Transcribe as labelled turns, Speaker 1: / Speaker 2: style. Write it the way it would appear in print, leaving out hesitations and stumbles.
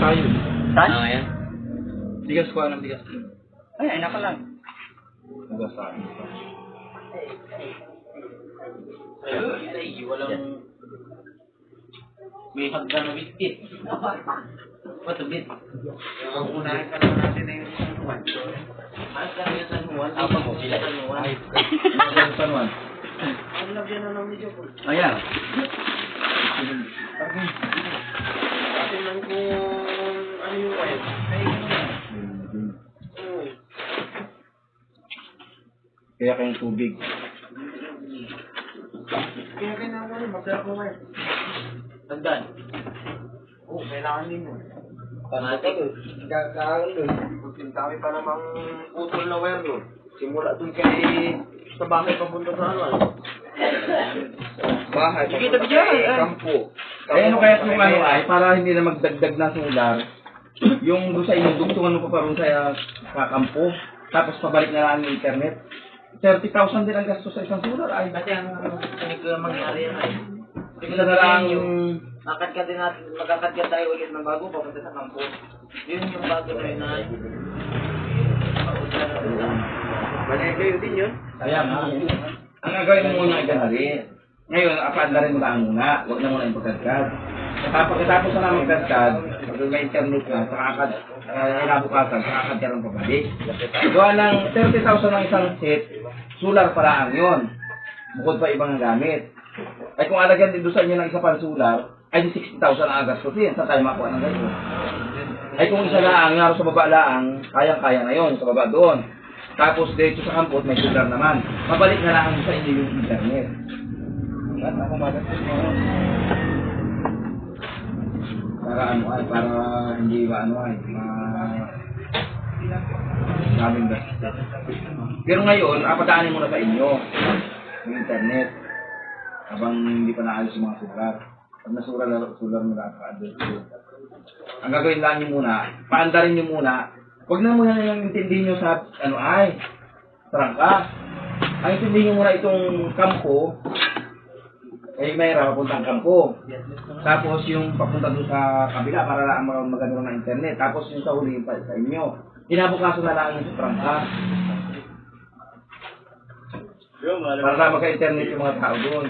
Speaker 1: tayo.
Speaker 2: Saan?
Speaker 3: Ayan.
Speaker 1: Bigas ko ng bigas.
Speaker 2: Ay, naka lang.
Speaker 1: Bigas sa akin.
Speaker 3: Ay, walang... May hagdan na biskit. Patubit. Ang unahin ka naman natin na yung San Juan. Ayos lang yung San Juan. Apa mo sila? San Juan.
Speaker 1: San Juan.
Speaker 3: Ang lagyan na lang ni Joko.
Speaker 1: Ayan.
Speaker 3: Atin lang kung ano yung wire. Ay,
Speaker 1: Kaya kayong tubig.
Speaker 3: kaya kailangan mo, magdala ko wire. Hagdan. Oo, kailangan din mo. Panatik. Gagawin doon. Kami pa namang utol na wire doon. Simula doon kay sa bahay papunta sa ano. Bahay.
Speaker 2: Sige, tabi dyan.
Speaker 3: Kampo.
Speaker 1: Eh, ano kaya yung ano ay, para hindi na magdagdag na solar, yung doon sa inyo, dugtungan mo pa pa rin sa kampo, tapos pabalik na lang yung internet. 30,000 din ang gastos sa isang solar ay.
Speaker 3: Kasi ang mangyari yan ay.
Speaker 1: Isa na lang yung...
Speaker 3: Akad din natin, magkakad tayo ulit ng bago papunta sa kampo. Yun yung bago na yun ay. Manay kayo din yun?
Speaker 1: Kaya nga. Ang gagawin mo muna ay ganali. Ngayon, apaandarin mo lang muna. Huwag na muna yung pagkadkad. Pagkatapos na namin pagkadkad, pag may internet na, saka inabukasan, saka akad ka rin pabalik. Gawa ng 30,000 ng isang set, solar pala ang yun. Bukod pa ibang gamit. Ay kung alagyan din doon sa inyo ng isa pang solar, ay 60,000 ang agastusin. Saan tayo makuha ng ganyan? Ay kung isa lang, nga sa baba lang, kayang-kaya na yun, sa baba doon. Tapos dito sa kampot, may solar naman. Mabalik na lang sa inyo yung internet. At ako magastos mo. Para ano ay, para hindi ba ano ay, daming gastos. Pero ngayon, apadaanin mo na sa inyo yung internet. Habang hindi pa naalis yung mga solar. Pag nasular mo lahat ka-adult. Ang gagawin lang nyo muna, paandarin nyo muna. Huwag na muna yung intindihin nyo sa, ano ay, trangka. Ang intindihin nyo muna itong kampo, ay mayroon papuntang kampo. Tapos yung papunta doon sa kabila para lang magano ng internet. Tapos yung sa huli yung sa inyo. Inabukaso na lang yung sa trangka. Para magka-internet yung mga tao doon.